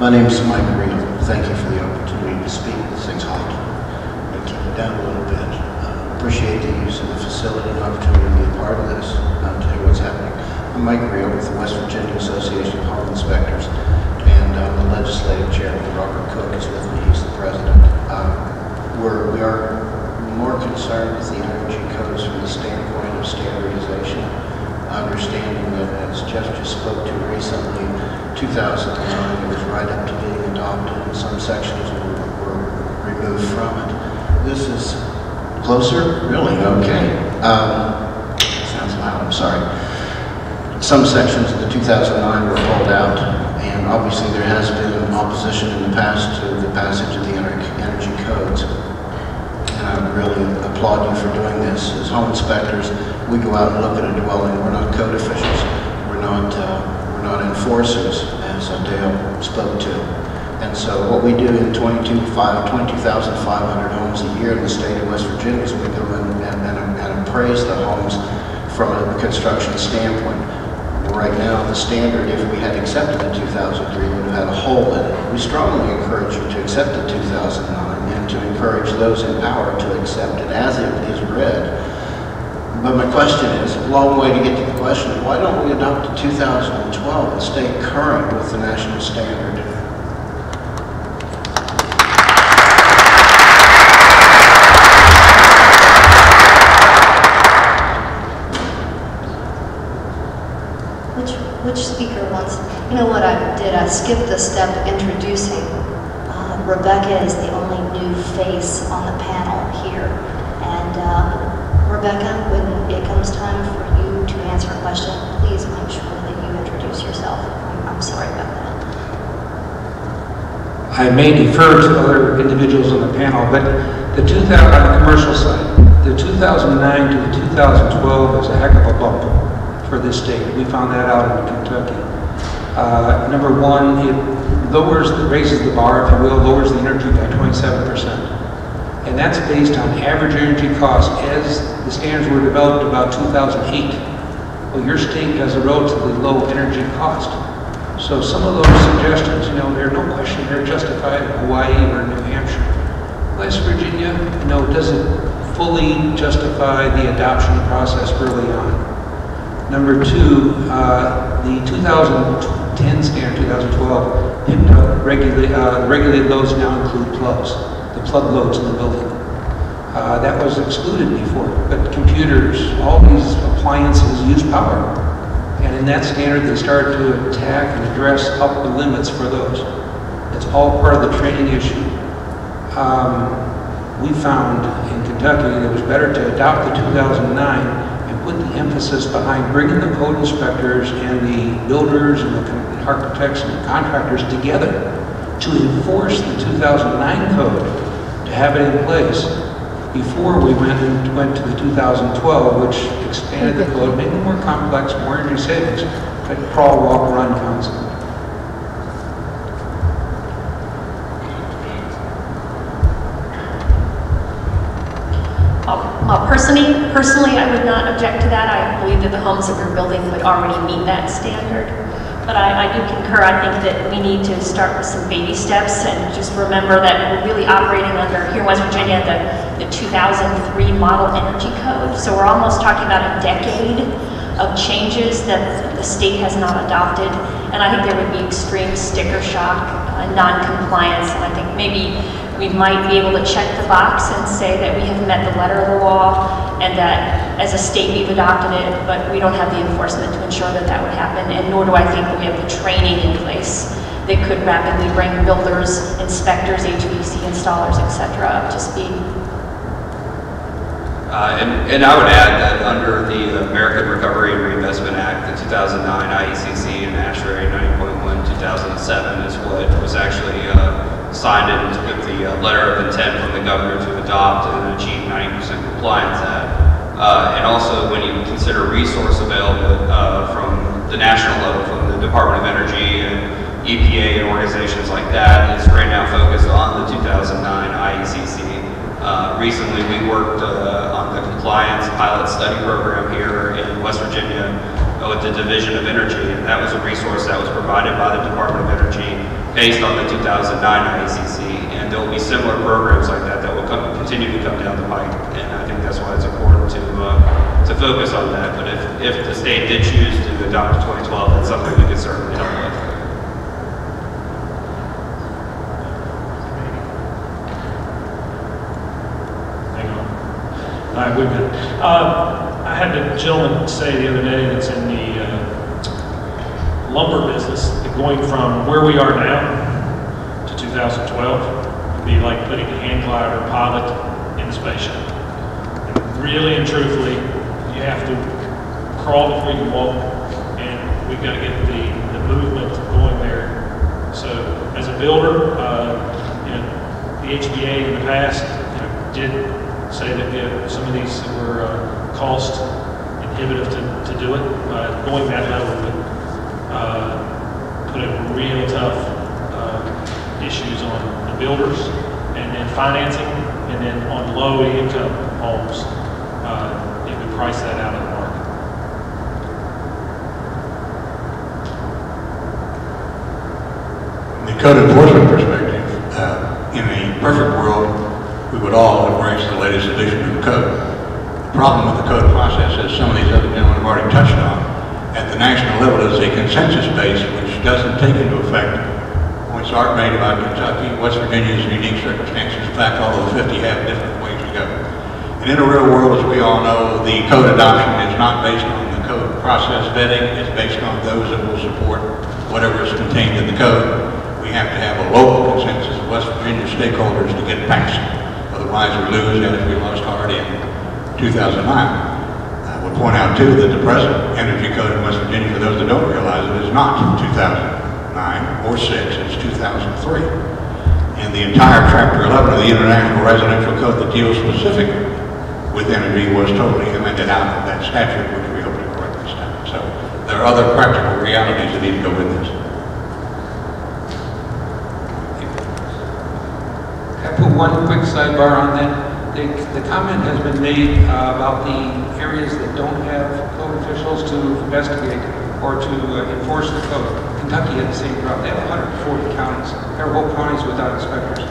My name is Mike Reno. Thank you for the opportunity to speak. This thing's hot. I'm going to keep it down a little bit. Appreciate the use of the facility and opportunity to be a part of this. I'll tell you what's happening. I'm Mike Reno with the West Virginia Association of Home Inspectors, and the legislative chairman, Robert Cook, is with me. He's the president. We are more concerned with the energy codes from the standpoint of standardization, understanding that, as Jeff just spoke to recently, 2009, it was right up to being adopted, and some sections were removed from it. This is closer? Really? Okay. Sounds loud, I'm sorry. Some sections of the 2009 were pulled out, and obviously there has been opposition in the past to the passage of the energy codes. And I would really applaud you for doing this. As home inspectors, we go out and look at a dwelling. We're not code officials. We're not enforcers, as Dale spoke to. And so what we do in 22,500 homes a year in the state of West Virginia is we go in and appraise the homes from a construction standpoint. Right now, the standard, if we had accepted the 2003, would have had a hole in it. We strongly encourage you to accept the 2009 and to encourage those in power to accept it as it is read. But my question is, a long way to get to the question, why don't we adopt the 2012 and stay current with the national standard? Which speaker wants? You know what I did? I skipped the step introducing. Rebecca is the only new face on the panel here. And Rebecca, when it comes time for you to answer a question, please make sure that you introduce yourself. I'm sorry about that. I may defer to other individuals on the panel, but on the commercial side, the 2009 to the 2012 is a heck of a bump for this state. We found that out in Kentucky. Number one, it raises the bar, if you will, lowers the energy by 27%. And that's based on average energy costs as the standards were developed about 2008. Well, your state has a relatively low energy cost. So some of those suggestions, there's no question they're justified in Hawaii or New Hampshire. West Virginia, doesn't fully justify the adoption process early on. Number two, the 2010 standard, 2012, regulated loads now include plugs, the plug loads in the building. That was excluded before, but computers, all these appliances use power. And in that standard, they started to attack and address upper limits for those. It's all part of the training issue. We found in Kentucky that it was better to adopt the 2009 put the emphasis behind bringing the code inspectors and the builders and the architects and the contractors together to enforce the 2009 code, to have it in place before we went to the 2012, which expanded the code, made it more complex, more energy savings, like crawl, walk, run concept. Personally, I would not object to that. I believe that the homes that we're building would already meet that standard. But I do concur. I think that we need to start with some baby steps and just remember that we're really operating under, here in West Virginia, the 2003 Model Energy Code. So we're almost talking about a decade of changes that the state has not adopted. And I think there would be extreme sticker shock, non-compliance, and I think maybe we might be able to check the box and say that we have met the letter of the law and that as a state we've adopted it, but we don't have the enforcement to ensure that that would happen, and nor do I think that we have the training in place that could rapidly bring builders, inspectors, HVAC installers, etc. up to speed. And I would add that under the American Recovery and Reinvestment Act, the 2009 IECC and ASHRAE 90.1 2007 is what was actually signed into the letter of intent from the governor to adopt and achieve 90% compliance at. And also when you consider resource available from the national level, from the Department of Energy and EPA and organizations like that, it's right now focused on the 2009 IECC. Recently we worked on the compliance pilot study program here in West Virginia with the Division of Energy, and that was a resource that was provided by the Department of Energy based on the 2009 IECC, and there will be similar programs like that that will continue to come down the pike, and I think that's why it's important to focus on that. But if the state did choose to adopt 2012, that's something we could certainly help with. Hang on. All right, we're good. I had a gentleman say the other day that's in the lumber business, that going from where we are now to 2012 would be like putting a hand glider pilot in the space shuttle. And really and truthfully, you have to crawl before you can walk, and we've got to get the movement going there. So as a builder, the HBA in the past did say that some of these were cost inhibitive to do it. Going that level would put in real tough issues on the builders, and then financing, and then on low income homes, it would price that out of the market. From the code enforcement perspective, in a perfect world, we would all embrace the latest edition of the code. The problem with the code process, as some of these other gentlemen have already touched on, at the national level is a consensus base which doesn't take into effect points Art made about Kentucky, West Virginia's unique circumstances. In fact, all of the 50 have different ways to go. And in the real world, as we all know, the code adoption is not based on the code process vetting, it's based on those that will support whatever is contained in the code. We have to have a local consensus of West Virginia stakeholders to get passed. Otherwise we lose, as we lost Art in 2009. I would point out too that the present energy code in West Virginia, for those that don't realize it, is not 2009 or 6, it's 2003. And the entire Chapter 11 of the International Residential Code that deals specifically with energy was totally amended out of that statute, which we hope to correct this time. So there are other practical realities that need to go with this. Can I put one quick sidebar on that? The comment has been made about the areas that don't have code officials to investigate or to enforce the code. Kentucky had the same problem. They have 140 counties. There are whole counties without inspectors.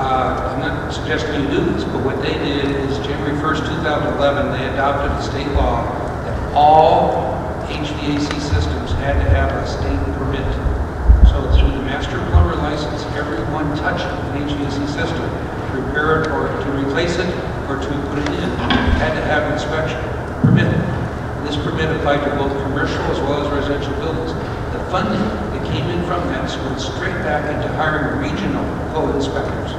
I'm not suggesting you do this, but what they did is January 1st, 2011, they adopted a state law that all HVAC systems had to have a state permit. So through the master plumber license, everyone touching an HVAC system, to repair it or to replace it or to put it in, had to have an inspection permit. And this permit applied to both commercial as well as residential buildings. The funding that came in from that went straight back into hiring regional code inspectors.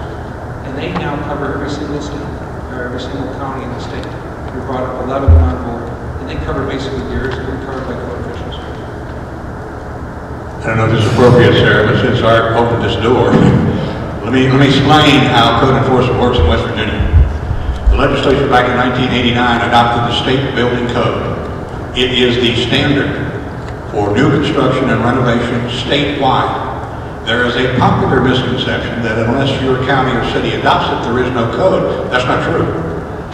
And they now cover every single state, or every single county in the state. We brought up 11 of them on board, and they cover basically the areas that are covered by code officials. I don't know if this is appropriate, Sarah, but since Art opened this door, let me explain how code enforcement works in West Virginia. The legislature back in 1989 adopted the state building code. It is the standard for new construction and renovation statewide. There is a popular misconception that unless your county or city adopts it, there is no code. That's not true.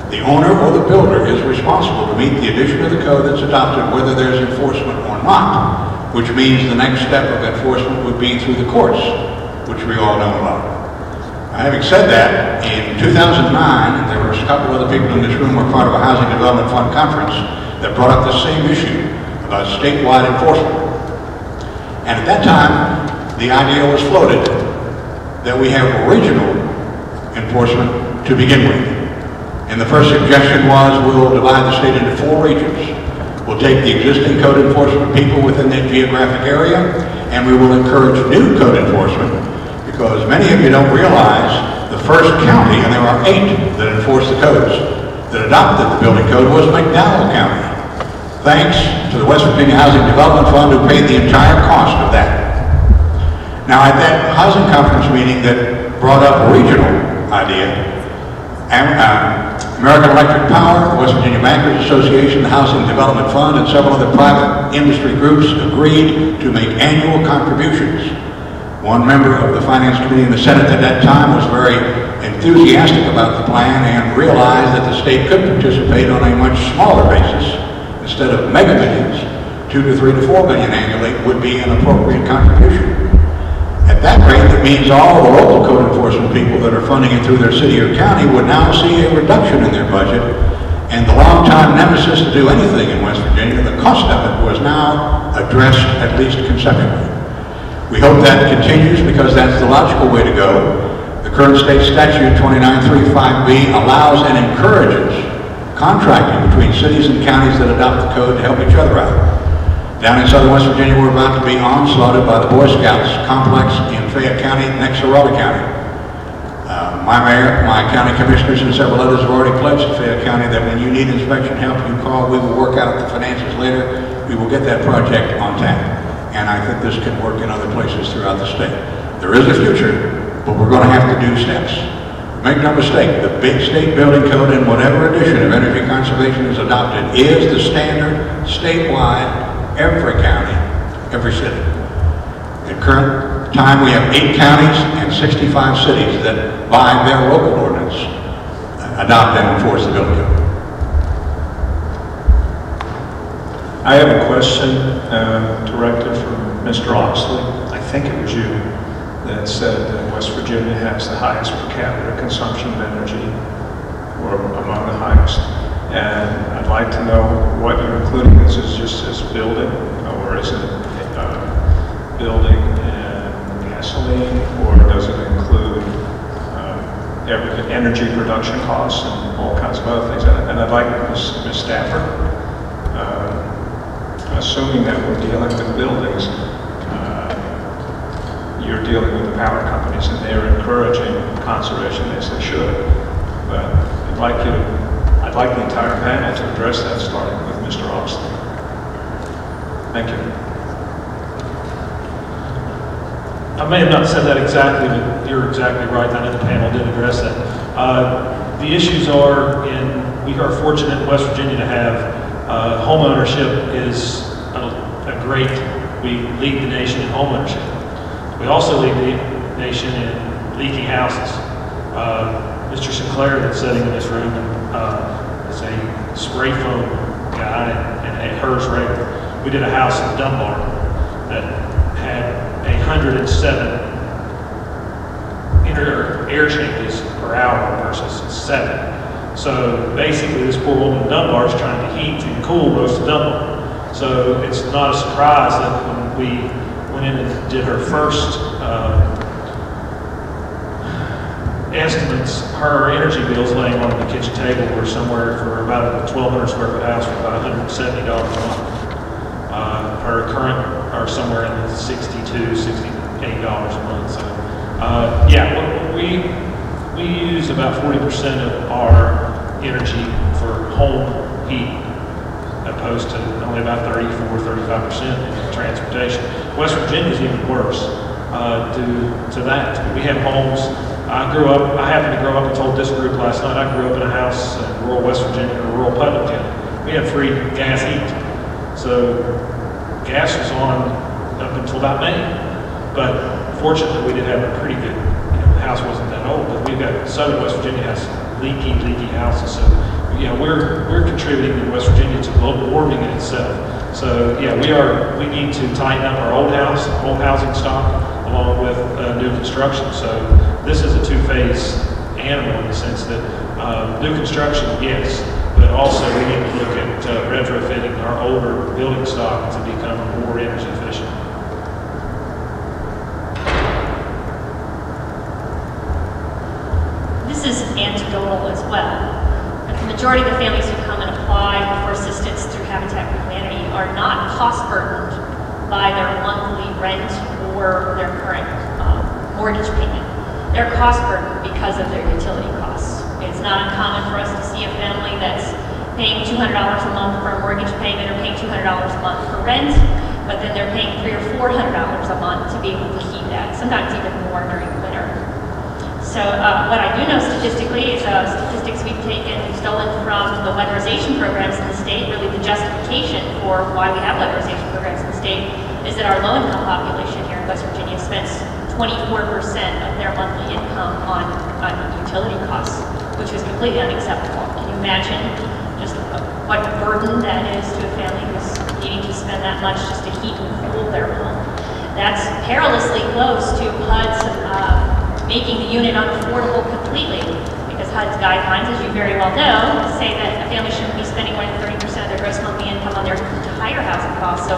The owner or the builder is responsible to meet the addition of the code that's adopted, whether there's enforcement or not, which means the next step of enforcement would be through the courts, which we all know about. Now, having said that, in 2009, there were a couple other people in this room who were part of a Housing Development Fund conference that brought up the same issue about statewide enforcement. And at that time, the idea was floated that we have regional enforcement to begin with. And the first suggestion was we'll divide the state into 4 regions. We'll take the existing code enforcement people within that geographic area, and we will encourage new code enforcement, because many of you don't realize the first county, and there are 8 that enforce the codes, that adopted the building code was McDowell County, thanks to the West Virginia Housing Development Fund, who paid the entire cost of that. Now, at that housing conference meeting that brought up a regional idea, American Electric Power, the West Virginia Bankers Association, the Housing Development Fund, and several other private industry groups agreed to make annual contributions. One member of the Finance Committee in the Senate at that time was very enthusiastic about the plan and realized that the state could participate on a much smaller basis. Instead of mega millions, 2 to 3 to 4 million annually would be an appropriate contribution. At that rate, that means all the local code enforcement people that are funding it through their city or county would now see a reduction in their budget. And the long-time nemesis to do anything in West Virginia, the cost of it, was now addressed, at least conceptually. We hope that continues because that's the logical way to go. The current state statute 2935B allows and encourages contracting between cities and counties that adopt the code to help each other out. Down in southern West Virginia, we're about to be onslaughted by the Boy Scouts complex in Fayette County next to Raleigh County. My mayor, my county commissioners, and several others have already pledged to Fayette County that when you need inspection help, you call. We will work out the finances later. We will get that project on tap. And I think this can work in other places throughout the state. There is a future, but we're going to have to do steps. Make no mistake, the big state building code and whatever edition of energy conservation is adopted is the standard statewide, every county, every city. At current time, we have 8 counties and 65 cities that, by their local ordinance, adopt and enforce the building code. I have a question directed from Mr. Oxley. I think it was you that said that West Virginia has the highest per capita consumption of energy, or among the highest. And I'd like to know what you're including. Is it just as building, or is it building and gasoline, or does it include energy production costs and all kinds of other things? And I'd like Ms. Stafford, assuming that we're dealing with buildings, you're dealing with the power companies and they're encouraging conservation as they should. But I'd like the entire panel to address that, starting with Mr. Oxley. Thank you. I may have not said that exactly, but you're exactly right. I know the panel did address that. The issues are we are fortunate in West Virginia to have home ownership is a great, we lead the nation in home ownership. We also lead the nation in leaky houses. Mr. Sinclair that's sitting in this room is a spray foam guy and a HERS rater. We did a house in Dunbar that had 107 inner air changes per hour versus 7. So basically this poor woman in Dunbar is trying to heat and cool most of Dunbar. So it's not a surprise that when we went in and did her first estimates, her energy bills laying on the kitchen table were somewhere for about a 1,200 square foot house for about $170 a month. Her current are somewhere in the $62, $68 a month. So yeah, we use about 40% of our energy for home heat, opposed to only about 34–35% in transportation. West Virginia is even worse due to that. We have homes. I happened to grow up, I told this group last night, I grew up in a house in rural West Virginia, or rural Putnam County. We had free gas heat. So gas was on up until about May. But fortunately, we did have a pretty good, the house wasn't that old, but we've got, southern West Virginia has leaky houses. So yeah, we're contributing in West Virginia to global warming in itself. So yeah, we need to tighten up our old housing stock along with new construction. So this is a two-phase animal in the sense that new construction, yes, but also we need to look at retrofitting our older building stock to become more energy efficient. This is anecdotal as well. The majority of the families who come and apply for assistance through Habitat for Humanity are not cost burdened by their monthly rent or their current mortgage payment. They're cost burdened because of their utility costs. It's not uncommon for us to see a family that's paying $200 a month for a mortgage payment or paying $200 a month for rent, but then they're paying $300 or $400 a month to be able to heat that, sometimes even more during the winter. So what I do know statistically is statistics we've stolen from the weatherization programs in the state. Really the justification for why we have weatherization programs in the state is that our low-income population here in West Virginia spends 24% of their monthly income on utility costs, which is completely unacceptable. Can you imagine just what burden that is to a family who's needing to spend that much just to heat and cool their home? That's perilously close to HUD's making the unit unaffordable completely, because HUD's guidelines, as you very well know, say that a family shouldn't be spending more than 30% of their gross monthly income on their entire housing costs. So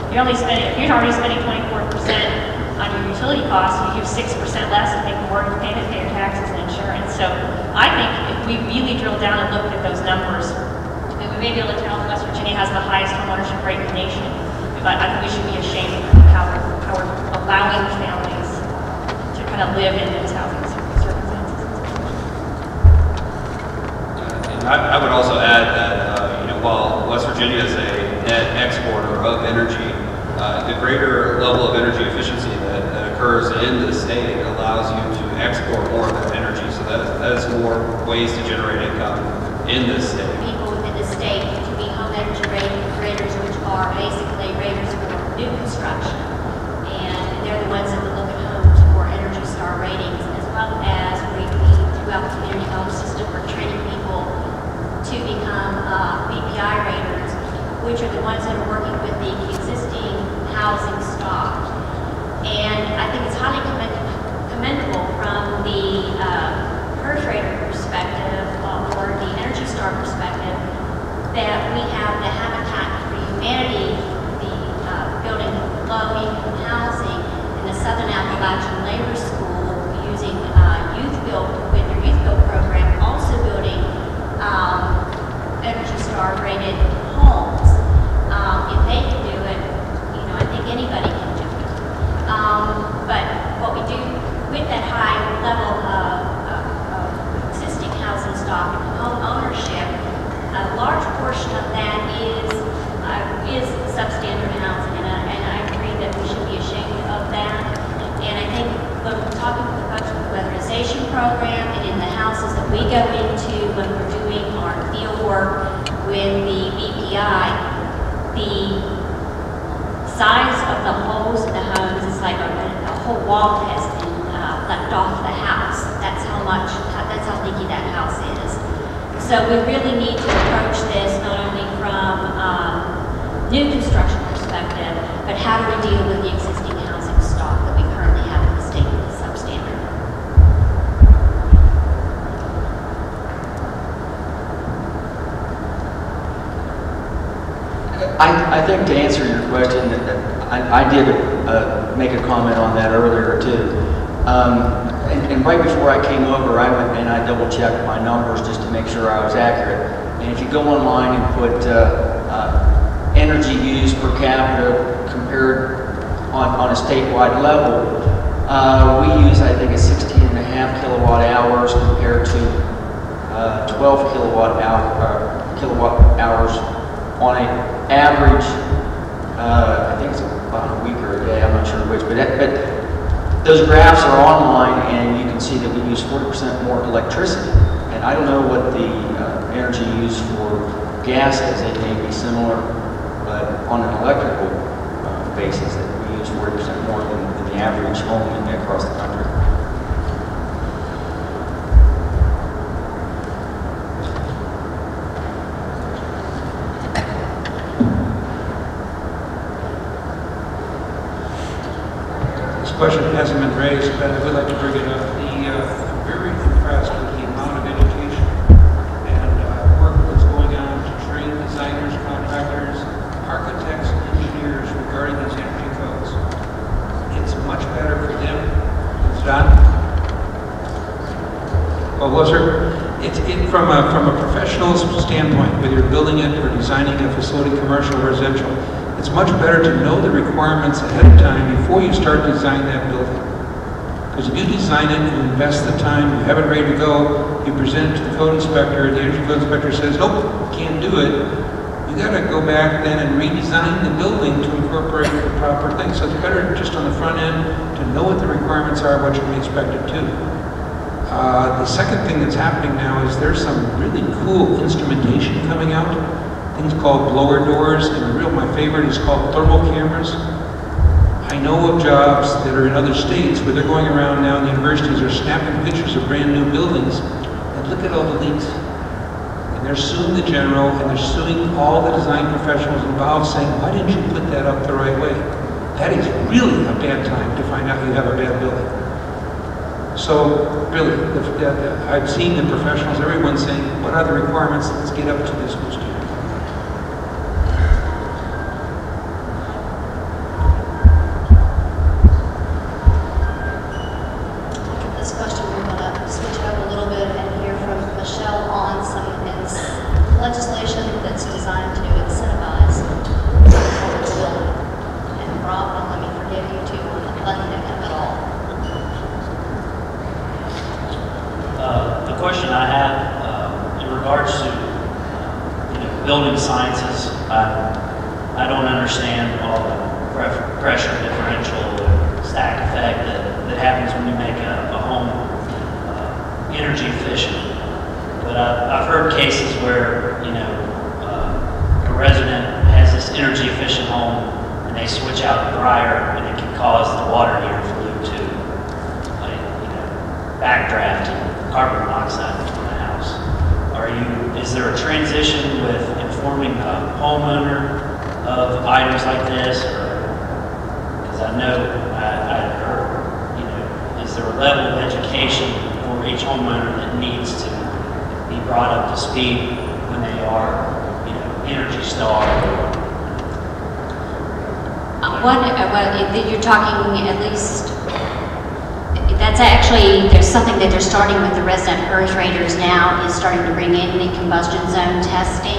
if you're already spending 24% on your utility costs, you have 6% less to make a mortgage payment, pay your taxes and insurance. So I think if we really drill down and look at those numbers, we may be able to tell that West Virginia has the highest homeownership rate in the nation, but I think we should be ashamed of how we're allowing families to kind of live in those housing circumstances. And I would also add that, while West Virginia is a net exporter of energy, the greater level of energy efficiency that occurs in the state allows you to export more of that energy. So that is more ways to generate income in this state. People within the state to be home energy raters, which are basically raters for new construction. And they're the ones that would look at homes for Energy Star ratings, as well as we throughout the community home system, we're training people to become BPI raters, which are the ones that are working with the existing housing stock. And I think it's highly commendable from the PERS rater perspective, or the Energy Star perspective, that we have the Habitat for Humanity, the building low-income housing in the Southern Appalachian Labor School using youth build with their youth build program, also building Energy Star rated homes. If they can do it, I think anybody can do it. But what we do with that high level of existing housing stock and home ownership, a large portion of that is substandard housing, and I agree that we should be ashamed of that. And I think when we're talking about the weatherization program and in the houses that we go into when we're doing our field work with the BPI, the size of the holes in the homes is like a whole wall has been left off the house. That's how leaky that house is. So we really need to approach this not only from new construction perspective, but how do we deal with the existing housing stock that we currently have in the state that is substandard. I think to answer your question, I did make a comment on that earlier too. And right before I came over, I went and I double checked my numbers just to make sure I was accurate. And if you go online and put energy use per capita compared on a statewide level, we use, I think, 16.5 kilowatt hours compared to 12 kilowatt hours on an average. I think it's about a week or a day, I'm not sure which, but those graphs are online, and you can see that we use 40% more electricity. And I don't know what the energy used for gas is. It may be similar, but on an electrical basis, that we use 40% more than the average home across the country. Question hasn't been raised, but I would like to bring it up. I'm very impressed with the amount of education and work that's going on to train designers, contractors, architects, and engineers regarding these energy codes. It's much better for them. It's done. Well, was there? From a professional standpoint, whether you're building it or designing a facility, commercial or residential, it's much better to know the requirements ahead of time before you start designing that building. Because if you design it, you invest the time, you have it ready to go, you present it to the code inspector, the energy code inspector says, nope, can't do it. You got to go back then and redesign the building to incorporate the proper things. So it's better just on the front end to know what the requirements are, what you can be expected to. The second thing that's happening now is there's some really cool instrumentation coming out. Things called blower doors, and my favorite is called thermal cameras. I know of jobs that are in other states where they're going around now, and the universities are snapping pictures of brand new buildings, and look at all the leaks. And they're suing the general, and they're suing all the design professionals involved, saying, why didn't you put that up the right way? that is really a bad time to find out you have a bad building. So really, I've seen the professionals, everyone saying, what are the requirements? Let's get up to this booster. This question, we're going to switch it up a little bit and hear from Michelle on some legislation that's designed to incentivize the building. And Rob, don't let me forget you too on the funding of it all. The question I have in regards to building sciences, I don't understand all the pressure differential and stack effect that happens when you make a home energy efficient. But I've heard cases where a resident has this energy efficient home and they switch out the dryer and it can cause the water heater fluid to backdraft and carbon monoxide into the house. Is there a transition with informing the homeowner of items like this? Because I know I heard, is there a level of education for each homeowner that needs to be brought up to speed when they are, Energy Star? You're talking at least. That's actually, there's something that they're starting with the resident HERS raters now, is starting to bring in the combustion zone testing.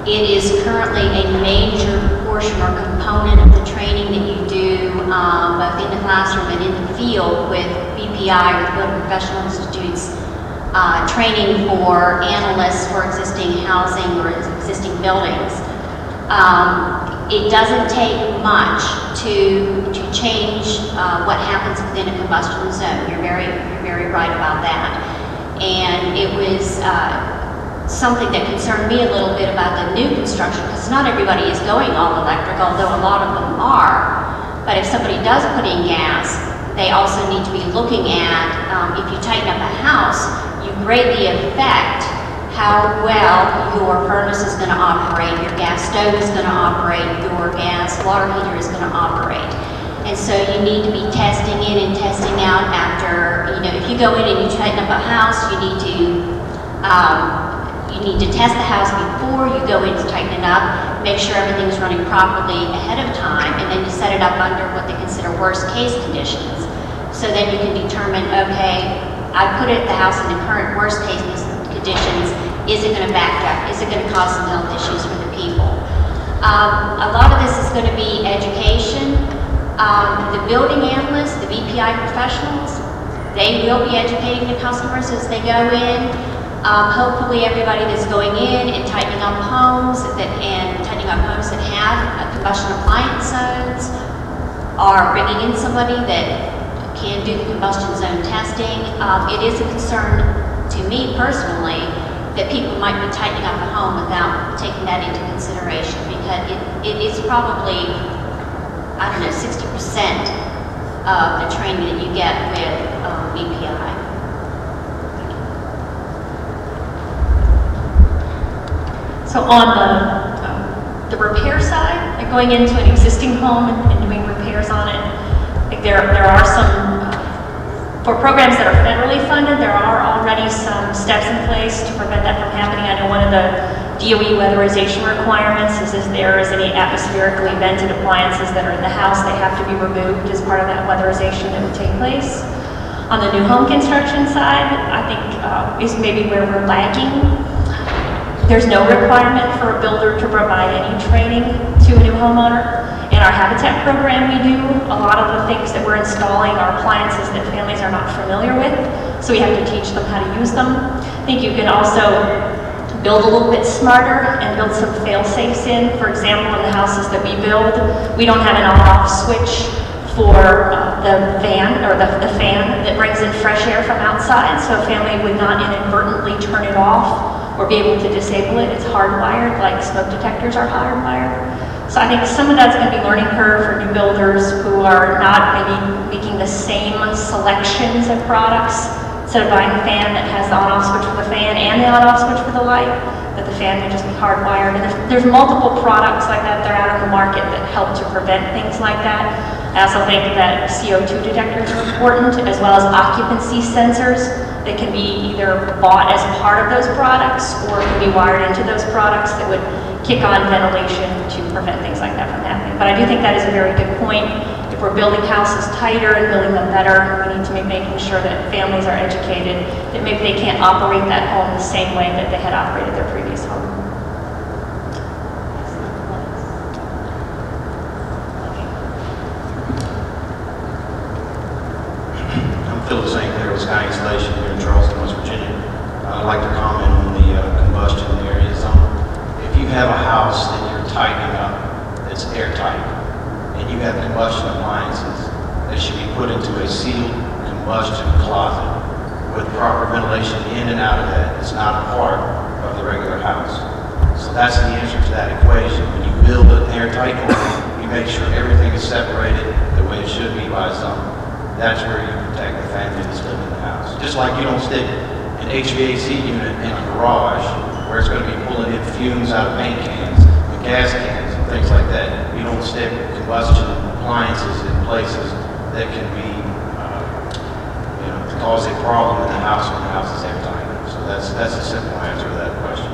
It is currently a major portion or component of the training that you do both in the classroom and in the field with BPI, with Building Professional Institutes, training for analysts for existing housing or existing buildings. It doesn't take much to change what happens within a combustion zone. You're very right about that. And it was something that concerned me a little bit about the new construction, because not everybody is going all electric, although a lot of them are. But if somebody does put in gas, they also need to be looking at, if you tighten up a house, you greatly affect how well your furnace is going to operate, your gas stove is going to operate, your gas water heater is going to operate. And so you need to be testing in and testing out after, if you go in and you tighten up a house, you need to test the house before you go in to tighten it up, make sure everything's running properly ahead of time, and then you set it up under what they consider worst case conditions. So then you can determine, okay, I put the house in the current worst case conditions. Is it going to backtrack? Is it going to cause some health issues for the people? A lot of this is going to be education. The building analysts, the BPI professionals, they will be educating the customers as they go in. Hopefully everybody that's going in and tightening up homes that have combustion appliance zones are bringing in somebody that can do the combustion zone testing. It is a concern to me personally that people might be tightening up a home without taking that into consideration, because it is probably, 60% of the training that you get with BPI. So on the repair side, like going into an existing home and doing repairs on it, like there are some, for programs that are federally funded, there are already some steps in place to prevent that from happening. I know one of the DOE weatherization requirements is if there is any atmospherically vented appliances that are in the house, they have to be removed as part of that weatherization that would take place. On the new home construction side, I think is maybe where we're lagging. There's no requirement for a builder to provide any training to a new homeowner. In our Habitat program we do, a lot of the things that we're installing are appliances that families are not familiar with, so we have to teach them how to use them. I think you can also build a little bit smarter and build some fail-safes in. For example, in the houses that we build, we don't have an on-off switch for the fan that brings in fresh air from outside, so a family would not inadvertently turn it off or be able to disable it. It's hardwired, like smoke detectors are hardwired. So I think some of that's going to be learning curve for new builders who are not maybe making the same selections of products instead of buying a fan that has the on-off switch for the fan and the on-off switch for the light, that the fan would just be hardwired. And there's multiple products like that that are out on the market that help to prevent things like that. I also think that CO2 detectors are important, as well as occupancy sensors that can be either bought as part of those products or can be wired into those products that would kick on ventilation to prevent things like that from happening. But I do think that is a very good point. If we're building houses tighter and building them better, we need to be making sure that families are educated, that maybe they can't operate that home the same way that they had operated their previous home. I'm Phil the St. Clair with Sky Installation here in Charleston, West Virginia. I'd like to comment on the combustion area zone. If you have a house that you're tightening up, that's airtight, and you have combustion appliances, they should be put into a sealed combustion closet with proper ventilation in and out of that. It's not a part of the regular house. So that's the answer to that equation. When you build an airtight home, you make sure everything is separated the way it should be by zone. That's where you protect the family that's living in the house. Just like you don't stick an HVAC unit in a garage where it's going to be pulling in fumes out of paint cans and gas cans and things like that. You don't stick combustion appliances in places that can be, cause a problem in the house when the house is airtight. So that's a simple answer to that question.